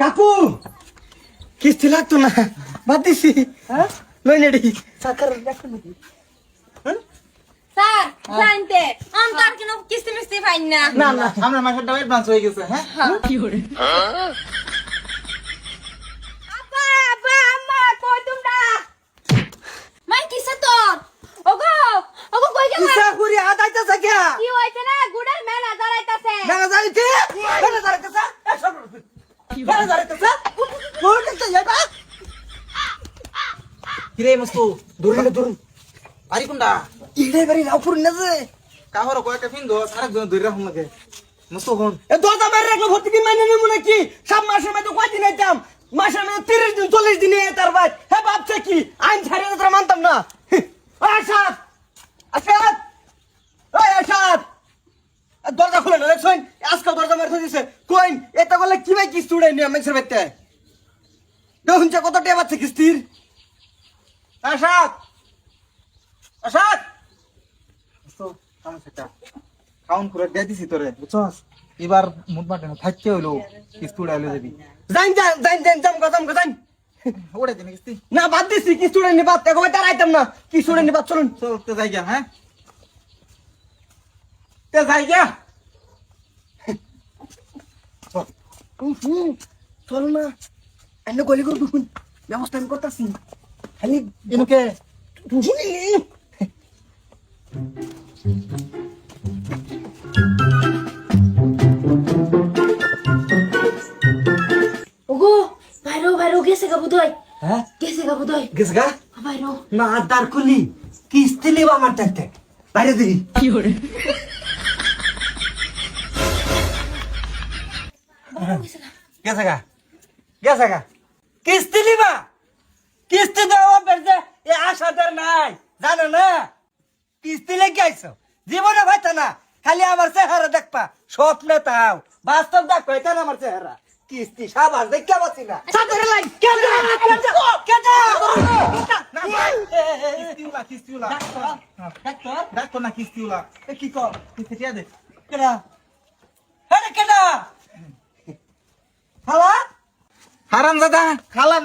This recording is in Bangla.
কাকু কিস্তি লাগতো না, বাদ দিছি। হ্যাঁ লই নেডি সাকার দেখো নাকি? স্যার জানতে আমি তো আর কোনো কিস্তি মিস্তি পাই না। না না আমরা মাসের টাকা অ্যাডভান্স হয়ে গেছে। হ্যাঁ আপা আপা আম্মা কই তোমরা? মাই কিসে তোর? ওগো ওগো কই গেলা? কিসা করি আদাইতা সাকিয়া কি হইছে না গুড়ের মেলা দাঁড়াইতাছে। না যাইতে কেন যাইতেছা এসব কেন যাইতেছা কোন দিকে যাইবা? কিরে মস্তু দূরে দূরে আরি কোনটা ইড়ে বাড়ি রাউপুর না যে কাহর কয়েকটা ফিন দো সারা জন ধরে রাখুন লাগে মস্তু কোন এ দরজা বাইরে রাখলে ভর্তি কি মানে নেব নাকি? সব মাসের মধ্যে কয়দিন আইতাম, মাসের মধ্যে 30 দিন 40 দিনে তার ভাই হে ভাবছে কি আইন ছাড়িয়ে তোরা মানতাম না। আসাদ আসাদ ওই আসাদ দরজা খুলে না দেখছেন আজকে দরজা মারতে দিছে কইন এটা বলে কি ভাই কিস্তি উড়াই নিয়ে মেসের বাইতে দেখুন যে কত টাকা পাচ্ছে কিস্তির। আসাদ আসাদ মস্তু কাম সেটা কাউন্ট করে দিয়ে দিছি তোরে বুঝছস এবার মুড মাঠে থাকতে হইলো কিস্তি উড়াইলো যাবি যাইন যান যাইন যাইন জাম গজাম গজাইন ওড়ে দিন কিস্তি না বাদ দিছি কিস্তি উড়াই নিবাত একবার তার আইতাম না কিস্তি উড়াই নিবাত চলুন চল তে যাই গা। হ্যাঁ তে যাই গা চল না এনে গলি করে দুন ব্যবস্থা আমি করতেছি খালি ইনুকে শুনি ওগো বাইরো বাইরো গেছে গা বুদই। হ্যাঁ গেছে গা বুদই। গেছ গা বাইরো না দার কুলি কিস্তি লিবা আমার টাকতে বাইরে দিই কি করে? গেছে গা গেছে গা কিস্তি লিবা কিস্তি দেওয়া বেরজে এ আশাদার নাই জানো না কিস্তি লেগে আইছো জীবনে ভাইতা না খালি আমার চেহারা দেখবা স্বপ্নে তাও বাস্তব দেখো এটা না আমার চেহারা কিস্তি সাবাস দেখতে পাচ্ছি না সাদের লাই কেজা কেজা কেজা কিস্তিউলা কিস্তিউলা ডাক্তার ডাক্তার না কিস্তিউলা এ কি কর কিস্তি টিয়া দে কেডা হ্যাঁ কেডা হালা হারাম দাদা খালা না